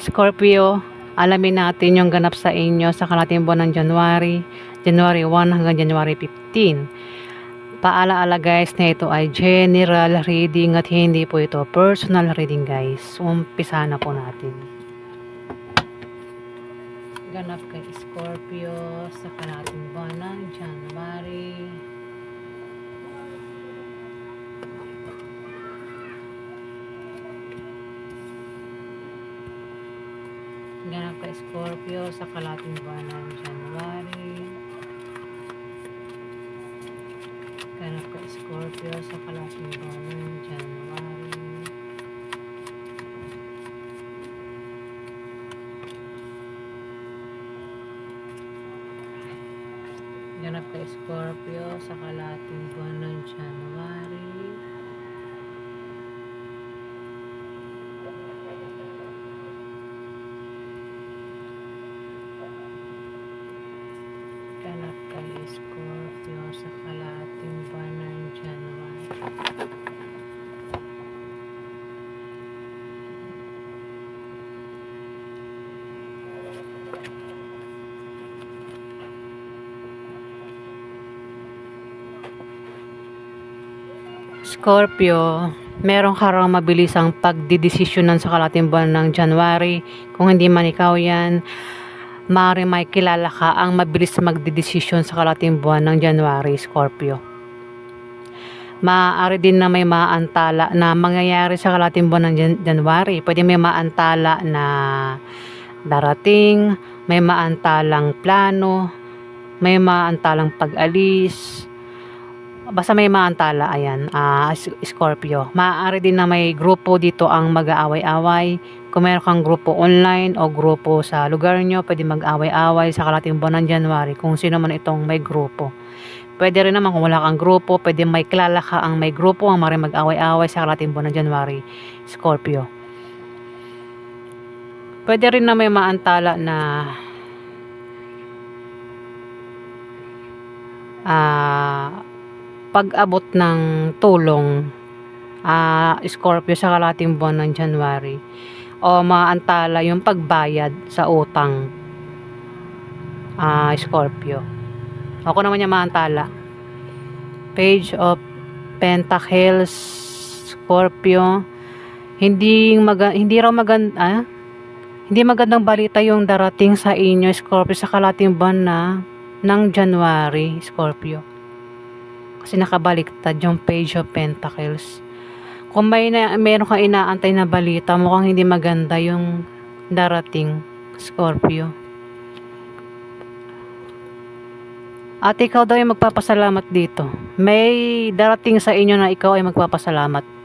Scorpio, alamin natin yung ganap sa inyo sa kalating buwan ng January 1 hanggang January 15. Paalaala guys na ito ay general reading at hindi po ito personal reading guys. Umpisa na po natin. Ganap kay Scorpio sa kalating buwan ng January. Ganap kay Scorpio sa kalating buwan ng January. Ganap kay Scorpio sa kalating buwan ng January. Ganap kay Scorpio sa kalating buwan ng January. Ganap kay Scorpio sa kalating buwan ng January. Scorpio, meron ka raw mabilisang pagdidesisyonan sa kalating buwan ng January. Kung hindi man ikaw yan, maaari may kilala ka ang mabilis magdidesisyon sa kalating buwan ng January, Scorpio. Maaari din na may maantala na mangyayari sa kalating buwan ng January. Pwede may maantala na darating, may maantalang plano, may maantalang pag-alis. Basta may maantala, ayan, Scorpio. Maaari din na may grupo dito ang mag-aaway-away. Kung meron kang grupo online o grupo sa lugar nyo, pwede mag-away-away sa kalating buwan ng January kung sino man itong may grupo. Pwede rin naman kung wala kang grupo, pwede may kilala ka ang may grupo ang maaaring mag-away-away sa kalating buwan ng January, Scorpio. Pwede rin na may maantala na pag-abot ng tulong, Scorpio, sa kalating buwan ng January, o maantala yung pagbayad sa utang, Scorpio. Ako naman yung maantala. Page of Pentacles, Scorpio. Hindi magandang balita yung darating sa inyo, Scorpio, sa kalating buwan ng January, Scorpio. Kasi nakabaliktad yung Page of Pentacles. Kung meron kang inaantay na balita, mukhang hindi maganda yung darating, Scorpio. At ikaw daw ay magpapasalamat dito. May darating sa inyo na ikaw ay magpapasalamat.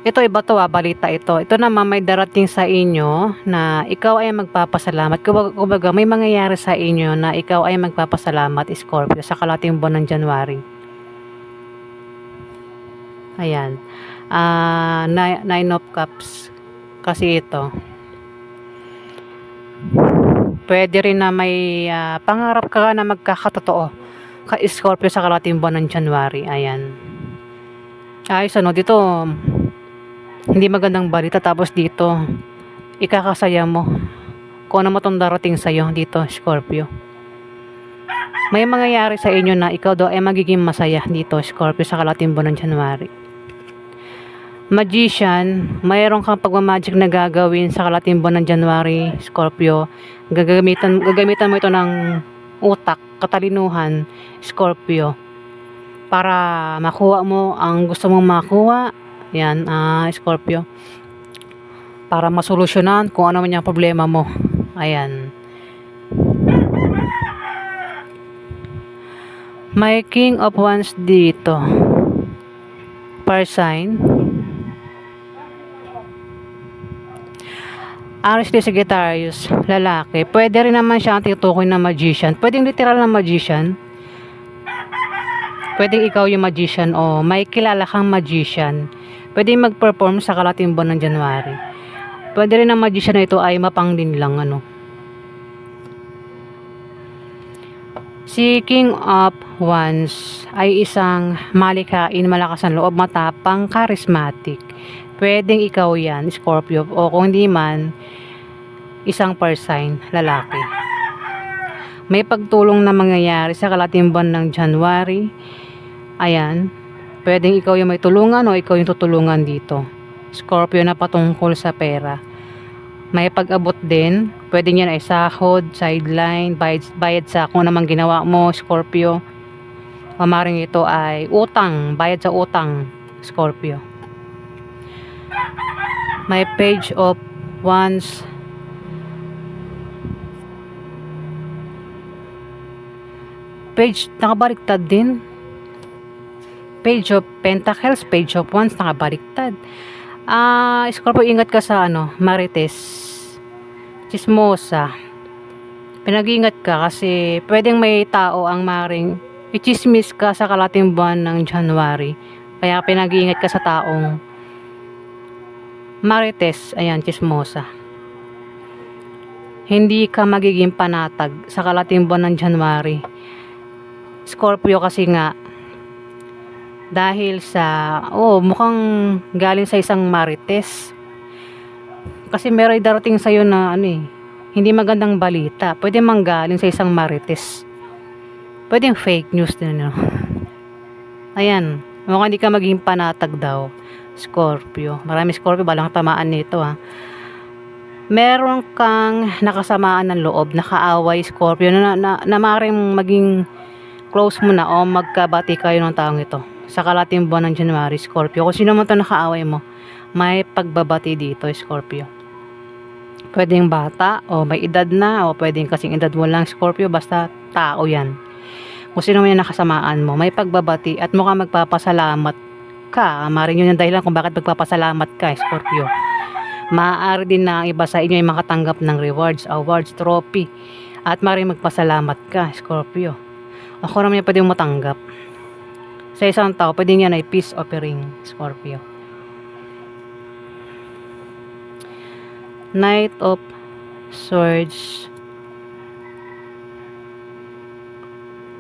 Ito iba to, balita ito. Ito naman may darating sa inyo na ikaw ay magpapasalamat. Kumbaga may mangyayari sa inyo na ikaw ay magpapasalamat, Scorpio, sa kalating buwan ng January. Ayan. Nine of Cups. Kasi ito. Pwede rin na may pangarap ka na magkakatotoo ka, Scorpio, sa kalating buwan ng January. Ayan. Ayos, dito hindi magandang balita, tapos dito ikakasaya mo kung ano mo itong darating sa'yo dito, Scorpio. May mangyayari sa inyo na ikaw daw ay magiging masaya dito, Scorpio, sa kalating buwan ng January. Magician, mayroon kang pagmamagic na gagawin sa kalating buwan ng January, Scorpio. Gagamitan mo ito ng utak, katalinuhan, Scorpio, para makuha mo ang gusto mong makuha. Yan, Scorpio, para masolusyonan kung ano man yung problema mo. Ayan. May King of Wands dito. Per sign. Aries, Sagittarius, lalaki. Pwede rin naman siya ang tinutukoy na magician. Pwedeng literal na magician. Pwedeng ikaw yung magician o may kilala kang magician. Pwedeng mag-perform sa kalating buwan ng January. Pwede rin ang magician na ito ay mapangdin lang, Si King of Wands ay isang malikain, malakas ang loob, matapang, charismatic. Pwedeng ikaw yan, Scorpio, o kung hindi man, isang per sign, lalaki. May pagtulong na mangyayari sa kalating buwan ng January. Ayan, pwedeng ikaw yung may tulungan o ikaw yung tutulungan dito, Scorpio, na patungkol sa pera. May pag-abot din, pwedeng yan ay sahod, sideline, bayad sa kung namang ginawa mo, Scorpio. O maring ito ay utang, bayad sa utang, Scorpio. May page of wands, page nakabaliktad din, page of pentacles, page of wands, nakabaliktad. Scorpio, ingat ka sa marites, chismosa. Pinag-ingat ka kasi pwedeng may tao ang maring i-chismis ka sa kalating buwan ng January. Kaya pinag-ingat ka sa taong marites, ayan, chismosa. Hindi ka magiging panatag sa kalating buwan ng January, Scorpio, kasi nga dahil sa mukhang galing sa isang marites. Kasi meron darating sa'yo na hindi magandang balita. Pwede manggaling sa isang marites. Pwede yung fake news din, Ayan, mukhang hindi ka maging panatag daw, Scorpio. Marami Scorpio, balang tamaan nito, Meron kang nakasamaan ng loob, nakaaway, Scorpio, na maaaring maging close mo na o magkabati kayo ng taong ito sa kalating buwan ng January, Scorpio. Kung sino man ito nakaaway mo, may pagbabati dito, Scorpio. Pwedeng bata o may edad na, o pwedeng kasing edad mo lang, Scorpio, basta tao yan. Kung sino man yung nakasamaan mo, may pagbabati at mukhang magpapasalamat ka. Maring yun yung dahilan kung bakit magpapasalamat ka, Scorpio. Maaari din na ang iba sa inyo ay makatanggap ng rewards, awards, trophy, at maring magpasalamat ka, Scorpio. Ako naman yung pwedeng matanggap. Sa isang tao, pwedeng yan ay peace offering, Scorpio. Knight of Swords.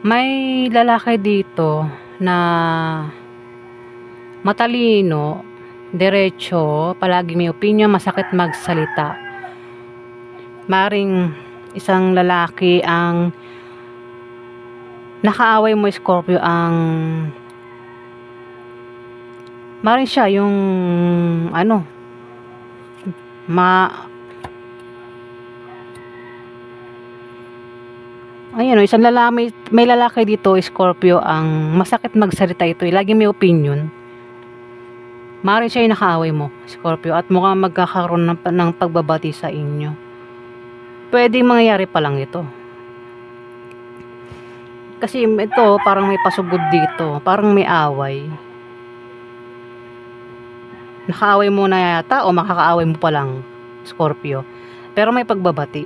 May lalaki dito na matalino, diretso, palagi may opinion, masakit magsalita. Maring isang lalaki ang nakaaway mo, Scorpio, ang maring siya yung isang lalaki, may lalaki dito, Scorpio, ang masakit magsalita ito, lagi may opinion. Maaaring siya yung nakaaway mo, Scorpio, at mukhang magkakaroon ng pagbabati sa inyo. Pwedeng mangyayari pa lang ito. Kasi ito, parang may pasugod dito, parang may away. Nakaaway mo na yata o makakaaway mo pa lang, Scorpio. Pero may pagbabati.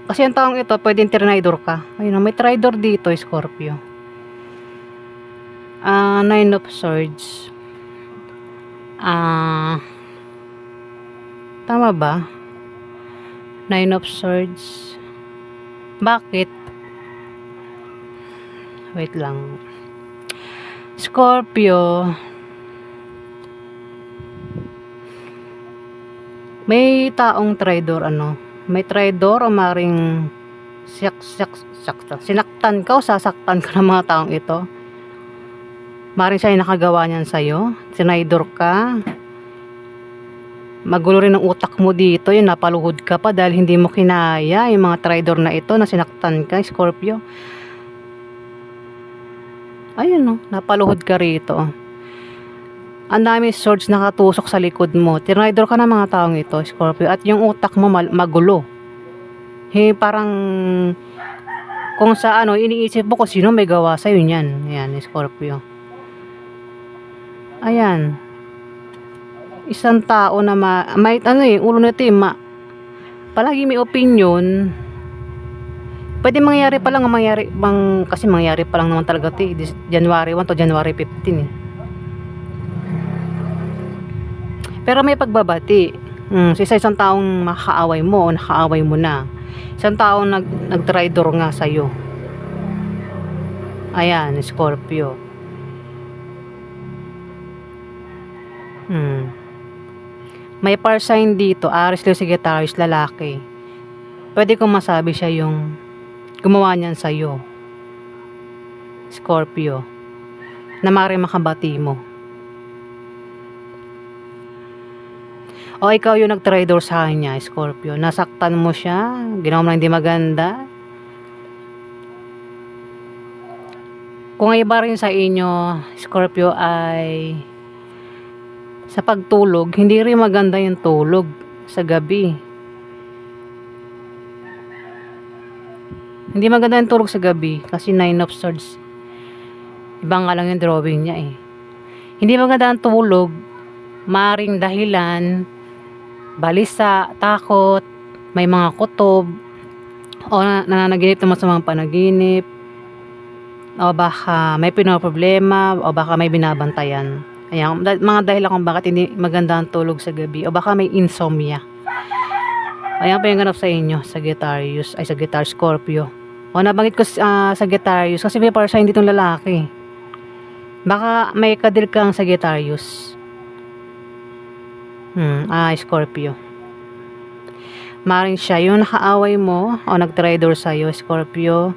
Kasi ang taong ito, pwedeng trinidor ka. Ayun, may trinidor dito, Scorpio. Nine of Swords. Tama ba? Nine of Swords. Bakit? Wait lang. Scorpio. May taong traidor, may traidor o maring sinaktan ka o sasaktan ka ng mga taong ito. Maring siya yung nakagawa niyan sa'yo. Traidor ka. Magulo rin ang utak mo dito, yung napaluhod ka pa dahil hindi mo kinaya yung mga traidor na ito na sinaktan ka, Scorpio. Ayun, napaluhod ka rito. Ang dami swords nakatusok sa likod mo. Tinaidor ka ng mga taong ito, Scorpio. At yung utak mo magulo. Parang kung sa iniisip mo kung sino may gawa sa'yo niyan. Ayan, Scorpio. Ayan. Isang tao na may ulo nito palagi may opinion. Pwede mangyari pa lang, kasi mangyari pa lang naman talaga ito, January 1 to January 15 Pero may pagbabati. Sa isang taong makakaaway mo o nakaaway mo na. Isang taong nag-traidor nga sa'yo. Ayan, Scorpio. May par sign dito, Aries, Leo, Sagittarius, lalaki. Pwede kong masabi siya yung gumawa niyan sa'yo, Scorpio, na maaaring makabati mo. O ikaw yung nag-traitor sa kanya, Scorpio. Nasaktan mo siya, ginawa mo na hindi maganda. Kung iba rin sa inyo, Scorpio, ay sa pagtulog, hindi rin maganda yung tulog sa gabi. Hindi maganda yung tulog sa gabi kasi 9 of Swords. Iba nga lang yung drawing niya eh. Hindi maganda ang tulog, maring dahilan, balisa, takot, may mga kutob, o nananaginip naman sa mga panaginip, o baka may pinoproblema, o baka may binabantayan. Ayan, mga dahilan kung bakit hindi maganda ang tulog sa gabi, o baka may insomnia. Ayan pa yung ganap sa inyo, Sagittarius, Scorpio. O nabanggit ko Sagittarius kasi may para sa hindi itong lalaki. Baka may kadil kang Sagittarius. Scorpio. Maring siya yung nakaaway mo o nag-traitor sa'yo, Scorpio.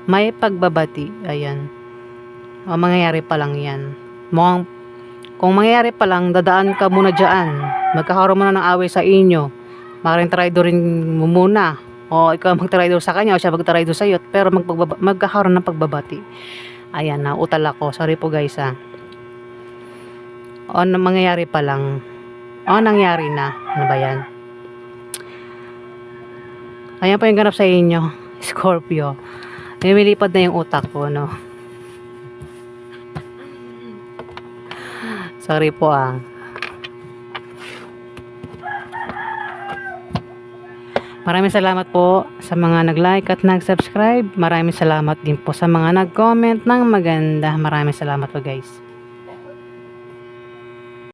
May pagbabati. Ayan. O mangyayari pa lang yan. Kung mangyayari pa lang, dadaan ka muna dyan. Magkakaroon muna ng away sa inyo. Maring traidorin mo muna. O ikaw mag-traitor sa kanya o siya mag-traitor sa'yo. Pero magkakaroon ng pagbabati. Ayan, nautal ako. Sorry po guys O mangyayari pa lang. O nangyari na. Ano ba yan? Ayan po yung ganap sa inyo, Scorpio. Lumilipad na yung utak ko, no? Sorry po Maraming salamat po sa mga nag-like at nag-subscribe. Maraming salamat din po sa mga nag-comment ng maganda. Maraming salamat po guys.